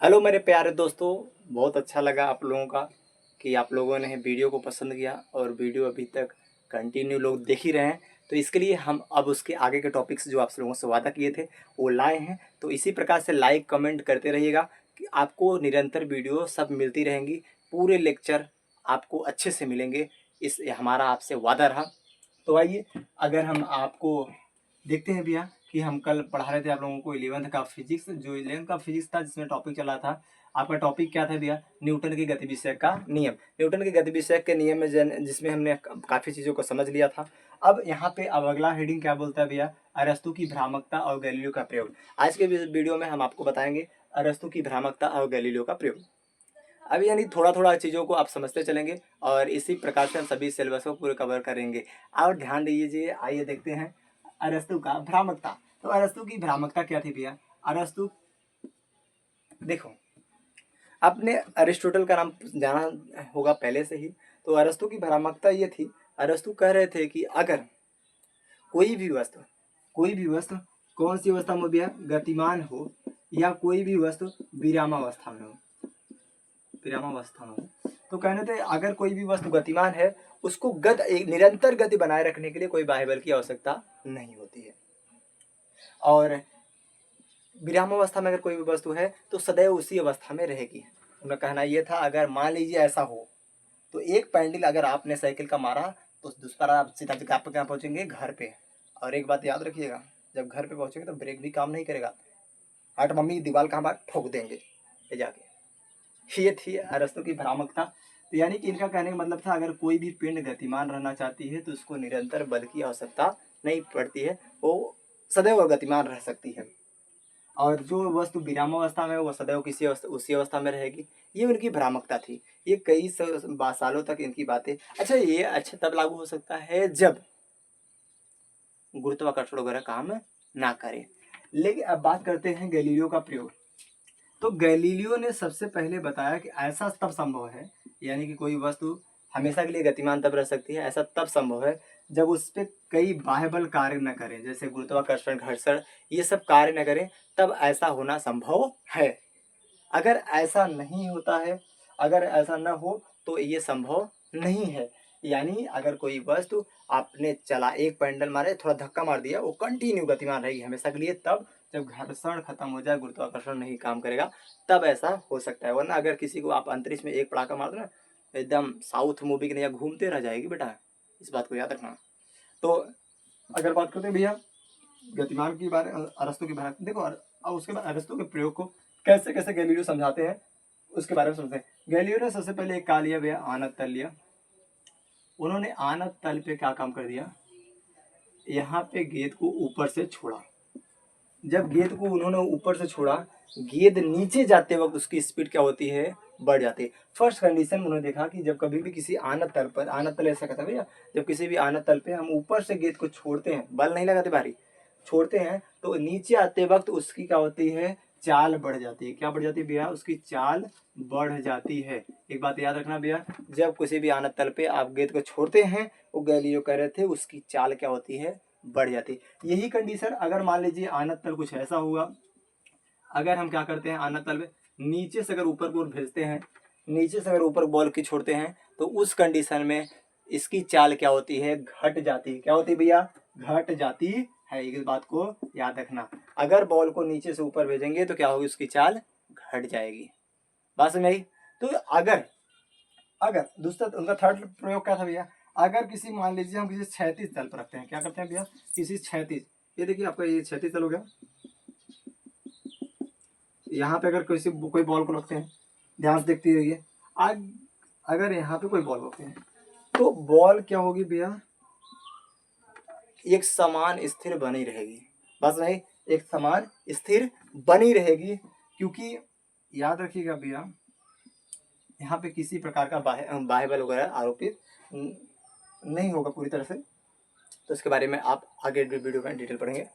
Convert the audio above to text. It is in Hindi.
हेलो मेरे प्यारे दोस्तों, बहुत अच्छा लगा आप लोगों का कि आप लोगों ने वीडियो को पसंद किया और वीडियो अभी तक कंटिन्यू लोग देख ही रहे हैं। तो इसके लिए हम अब उसके आगे के टॉपिक्स जो आप लोगों से वादा किए थे वो लाए हैं। तो इसी प्रकार से लाइक कमेंट करते रहिएगा कि आपको निरंतर वीडियो सब मिलती रहेंगी। पूरे लेक्चर आपको अच्छे से मिलेंगे, इस हमारा आपसे वादा रहा। तो आइए, अगर हम आपको देखते हैं भैया कि हम कल पढ़ा रहे थे आप लोगों को 11th का फिजिक्स, जो 11th का फिजिक्स था जिसमें टॉपिक चला था। आपका टॉपिक क्या था भैया? न्यूटन के गति विषय का नियम। न्यूटन के गति विषय के नियम में जिसमें हमने काफ़ी चीज़ों को समझ लिया था। अब यहाँ पे अब अगला हेडिंग क्या बोलता है भैया? अरस्तु की भ्रामकता और गैलीलियो का प्रयोग। आज के वीडियो में हम आपको बताएंगे अरस्तु की भ्रामकता और गैलीलियो का प्रयोग। अब यानी थोड़ा थोड़ा चीज़ों को आप समझते चलेंगे और इसी प्रकार से हम सभी सिलेबस को पूरे कवर करेंगे। और ध्यान दीजिए, आइए देखते हैं अरस्तु का भ्रामकता। तो अरस्तु की भ्रामकता क्या थी भैया? अरस्तु, देखो, आपने अरिस्टोटल का नाम जाना होगा पहले से ही। तो अरस्तु की भ्रामकता ये थी, अरस्तु कह रहे थे कि अगर कोई भी वस्तु कौन सी अवस्था में भैया? गतिमान हो, या कोई भी वस्तु विरामावस्था में हो। विरामावस्था में हो तो कहने थे अगर कोई भी वस्तु गतिमान है, उसको एक निरंतर गति बनाए रखने के लिए कोई बाह्य बल की आवश्यकता नहीं होती है। और विरामावस्था में अगर कोई भी वस्तु है तो सदैव उसी अवस्था में रहेगी। उनका कहना यह था, अगर मान लीजिए ऐसा हो तो एक पैंडल अगर आपने साइकिल का मारा तो दूसरा आप सीधा आप कहाँ पहुंचेंगे? घर पे। और एक बात याद रखिएगा, जब घर पे पहुंचेंगे तो ब्रेक भी काम नहीं करेगा, हट मम्मी दीवार कहाँ बार ठोक देंगे ये जाके। ये थी अरस्तु की भ्रामकता। तो यानी कि इनका कहने का मतलब था, अगर कोई भी पिंड गतिमान रहना चाहती है तो उसको निरंतर बल की आवश्यकता नहीं पड़ती है, वो सदैव गतिमान रह सकती है। और जो वस्तु विरामावस्था में वो सदैव उसी अवस्था में रहेगी। ये उनकी भ्रामकता थी। ये कई सालों तक इनकी बातें। अच्छा तब लागू हो सकता है जब गुरुत्वाकर्षण वगैरह काम ना करे। लेकिन अब बात करते हैं गैलीलियो का प्रयोग। तो गैलीलियो ने सबसे पहले बताया कि ऐसा तब संभव है, यानी कि कोई वस्तु हमेशा के लिए गतिमान तब रह सकती है, ऐसा तब संभव है जब उस पर कई बाह्य बल कार्य न करें, जैसे गुरुत्वाकर्षण, घर्षण, ये सब कार्य न करें, तब ऐसा होना संभव है। अगर ऐसा नहीं होता है, अगर ऐसा न हो तो ये संभव नहीं है। यानी अगर कोई वस्तु आपने चला, एक पैंडल मारे, थोड़ा धक्का मार दिया, वो कंटिन्यू गतिमान रहेगी हमेशा के लिए। तब जब घर्षण खत्म हो जाए, गुरुत्वाकर्षण नहीं काम करेगा, तब ऐसा हो सकता है। वरना अगर किसी को आप अंतरिक्ष में एक पड़ाका मार दो ना, एकदम साउथ मूवी की नहीं घूमते रह जाएगी बेटा, इस बात को याद रखना। तो अगर बात करते हैं भैया गतिमान की बारे, अरस्तु की बात देखो, और उसके बाद अरस्तु के प्रयोग को कैसे कैसे गैलीलियो समझाते हैं उसके बारे में समझते हैं। गैलीलियो ने सबसे पहले एक का लिया भैया, आनत तल लिया। उन्होंने आनत तल पे क्या काम कर दिया? यहाँ पे गेंद को ऊपर से छोड़ा। जब गेंद को उन्होंने ऊपर से छोड़ा, गेंद नीचे जाते वक्त उसकी स्पीड क्या होती है? बढ़ जाती है। फर्स्ट कंडीशन उन्होंने देखा कि जब कभी भी किसी आनत तल पर, आनत तल ऐसा कहता है भैया, जब किसी भी आनत तल पे हम ऊपर से गेंद को छोड़ते हैं, बल नहीं लगाते भारी, छोड़ते हैं, तो नीचे आते वक्त उसकी क्या होती है? चाल बढ़ जाती है। क्या बढ़ जाती है भैया? उसकी चाल बढ़ जाती है। एक बात याद रखना भैया, जब किसी भी आनत तल पे आप गेंद को छोड़ते हैं, वो गैलीलियो कह रहे थे, उसकी चाल क्या होती है? बढ़ जाती है। यही कंडीशन अगर मान लीजिए आनत तल कुछ ऐसा हुआ, अगर हम क्या करते हैं आनत तल पे नीचे से अगर ऊपर को भेजते हैं, नीचे से अगर ऊपर बॉल की छोड़ते हैं, तो उस कंडीशन में इसकी चाल क्या होती है? घट जाती है। क्या होती है भैया? घट जाती है। इस बात को याद रखना। अगर बॉल को नीचे से ऊपर भेजेंगे तो क्या होगी? उसकी चाल घट जाएगी। बात समझ आई? तो अगर अगर दूसरा उनका थर्ड प्रयोग क्या था भैया? अगर किसी, मान लीजिए हम किसी क्षैतिज तल पर रखते हैं, क्या करते हैं भैया? किसी क्षैतिज, ये देखिए आपका ये क्षैतिज तल हो गया। यहाँ पे अगर कोई बॉल को रखते हैं, ध्यान से देखती रहिए। आज अगर यहाँ पे कोई बॉल रखते हैं तो बॉल क्या होगी भैया? एक समान स्थिर बनी रहेगी। बस नहीं, एक समान स्थिर बनी रहेगी, क्योंकि याद रखिएगा भैया, यहाँ पे किसी प्रकार का बाह्य बल वगैरह आरोपित नहीं होगा पूरी तरह से। तो इसके बारे में आप आगे वीडियो में डिटेल पढ़ेंगे।